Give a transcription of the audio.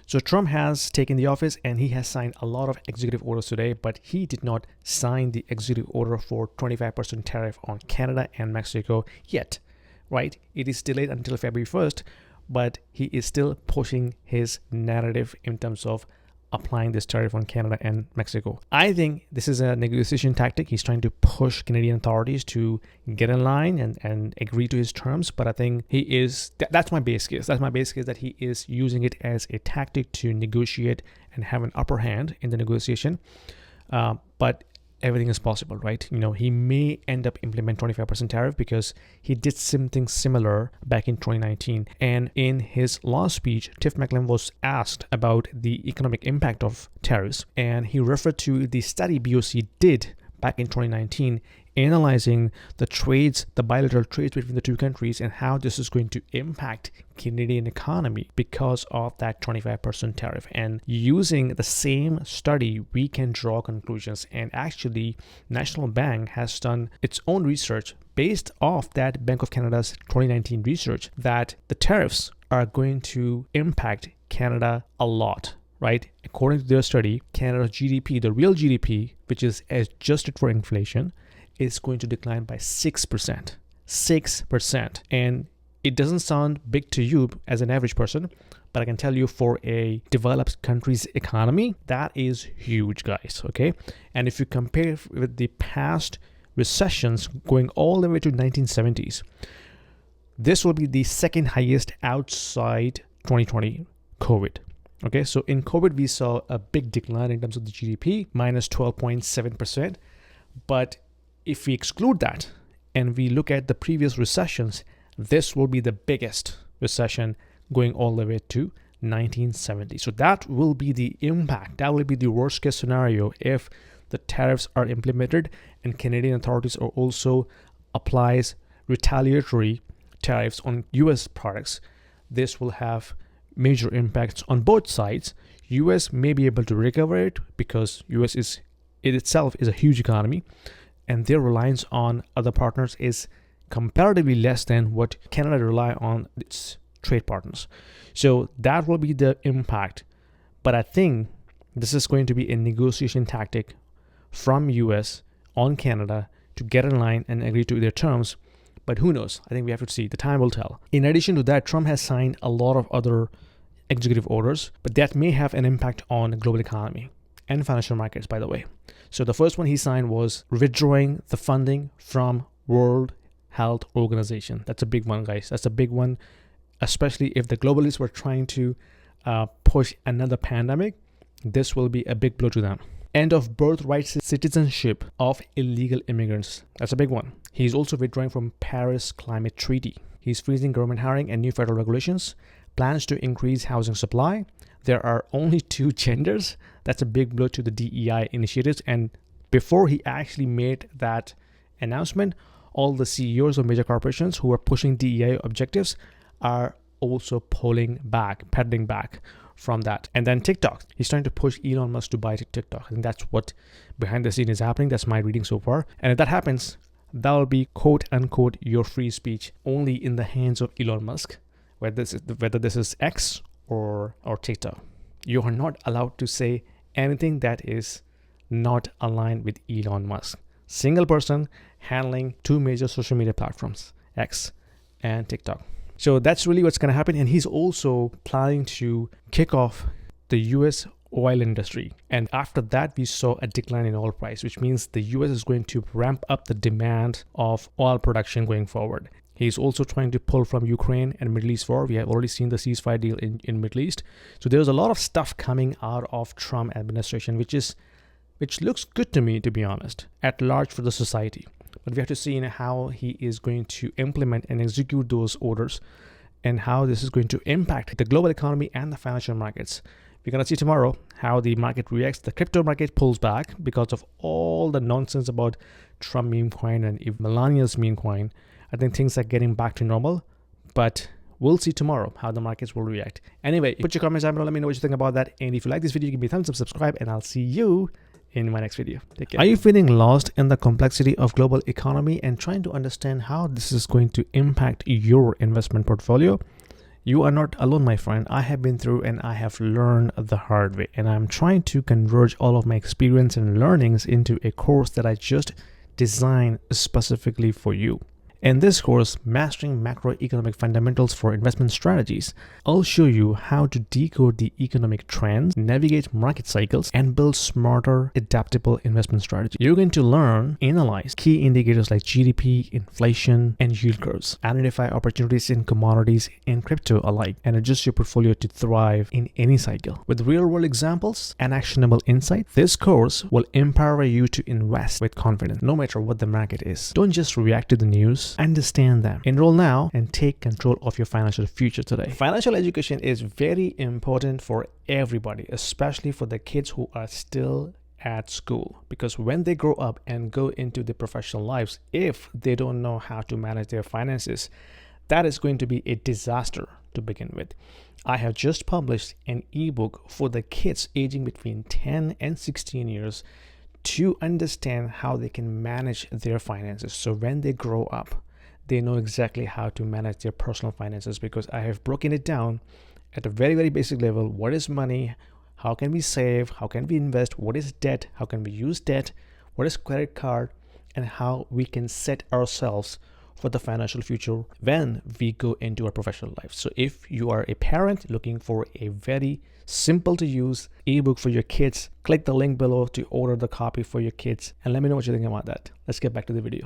So Trump has taken the office and he has signed a lot of executive orders today, but he did not sign the executive order for 25% tariff on Canada and Mexico yet, right? It is delayed until February 1st, but he is still pushing his narrative in terms of applying this tariff on Canada and Mexico. I think this is a negotiation tactic. He's trying to push Canadian authorities to get in line and agree to his terms. But I think he is, that's my base case. That's my base case, that he is using it as a tactic to negotiate and have an upper hand in the negotiation. But everything is possible, right? He may end up implement 25% tariff because he did something similar back in 2019. And in his last speech, Tiff Macklem was asked about the economic impact of tariffs, and he referred to the study BOC did back in 2019, analyzing the bilateral trades between the two countries and how this is going to impact Canadian economy because of that 25% tariff. And using the same study, we can draw conclusions. And actually, National Bank has done its own research based off that Bank of Canada's 2019 research that the tariffs are going to impact Canada a lot. Right? According to their study, Canada's GDP, the real GDP, which is adjusted for inflation, is going to decline by 6%. 6%. And it doesn't sound big to you as an average person, but I can tell you for a developed country's economy, that is huge, guys. Okay? And if you compare with the past recessions going all the way to 1970s, this will be the second highest outside 2020 COVID. Okay, so in COVID, we saw a big decline in terms of the GDP, minus 12.7%. But if we exclude that and we look at the previous recessions, this will be the biggest recession going all the way to 1970. So that will be the impact. That will be the worst case scenario if the tariffs are implemented and Canadian authorities are also applies retaliatory tariffs on US products. This will have major impacts on both sides. US may be able to recover it because US itself is a huge economy, and their reliance on other partners is comparatively less than what Canada rely on its trade partners. So that will be the impact. But I think this is going to be a negotiation tactic from US on Canada to get in line and agree to their terms. But who knows? I think we have to see. The time will tell. In addition to that, Trump has signed a lot of other executive orders, but that may have an impact on the global economy and financial markets, by the way. So the first one he signed was withdrawing the funding from World Health Organization. That's a big one, guys. That's a big one, especially if the globalists were trying to push another pandemic. This will be a big blow to them. End of birthright citizenship of illegal immigrants. That's a big one. He's also withdrawing from Paris Climate Treaty. He's freezing government hiring and new federal regulations. Plans to increase housing supply. There are only 2 genders. That's a big blow to the DEI initiatives. And before he actually made that announcement, all the CEOs of major corporations who are pushing DEI objectives are also pedaling back from that. And then TikTok. He's trying to push Elon Musk to buy TikTok. I think that's what behind the scene is happening. That's my reading so far. And if that happens, that will be quote unquote your free speech only in the hands of Elon Musk, whether this is X or TikTok. You are not allowed to say anything that is not aligned with Elon Musk. Single person handling 2 major social media platforms, X and TikTok. So that's really what's going to happen. And he's also planning to kick off the US oil industry. And after that, we saw a decline in oil price, which means the US is going to ramp up the demand of oil production going forward. He's also trying to pull from Ukraine and Middle East war. We have already seen the ceasefire deal in Middle East. So there's a lot of stuff coming out of Trump administration, which looks good to me, to be honest, at large for the society. But we have to see how he is going to implement and execute those orders and how this is going to impact the global economy and the financial markets. We're going to see tomorrow how the market reacts. The crypto market pulls back because of all the nonsense about Trump meme coin and Melania's meme coin. I think things are getting back to normal, but we'll see tomorrow how the markets will react. Anyway, put your comments down below. Let me know what you think about that. And if you like this video, give me a thumbs up, subscribe, and I'll see you in my next video. Take care. Are you feeling lost in the complexity of global economy and trying to understand how this is going to impact your investment portfolio? You are not alone, my friend. I have been through and I have learned the hard way, and I'm trying to converge all of my experience and learnings into a course that I just designed specifically for you. In this course, Mastering Macroeconomic Fundamentals for Investment Strategies, I'll show you how to decode the economic trends, navigate market cycles, and build smarter, adaptable investment strategies. You're going to learn, analyze key indicators like GDP, inflation, and yield curves, identify opportunities in commodities and crypto alike, and adjust your portfolio to thrive in any cycle. With real-world examples and actionable insight, this course will empower you to invest with confidence, no matter what the market is. Don't just react to the news. Understand them. Enroll now and take control of your financial future today. Financial education is very important for everybody, especially for the kids who are still at school, because when they grow up and go into their professional lives, if they don't know how to manage their finances, that is going to be a disaster to begin with. I have just published an ebook for the kids aging between 10 and 16 years to understand how they can manage their finances. So when they grow up, they know exactly how to manage their personal finances, because I have broken it down at a very, very basic level. What is money? How can we save? How can we invest? What is debt? How can we use debt? What is credit card? And how we can set ourselves for the financial future when we go into our professional life. So if you are a parent looking for a very simple to use ebook for your kids, click the link below to order the copy for your kids, and let me know what you think about that. Let's get back to the video.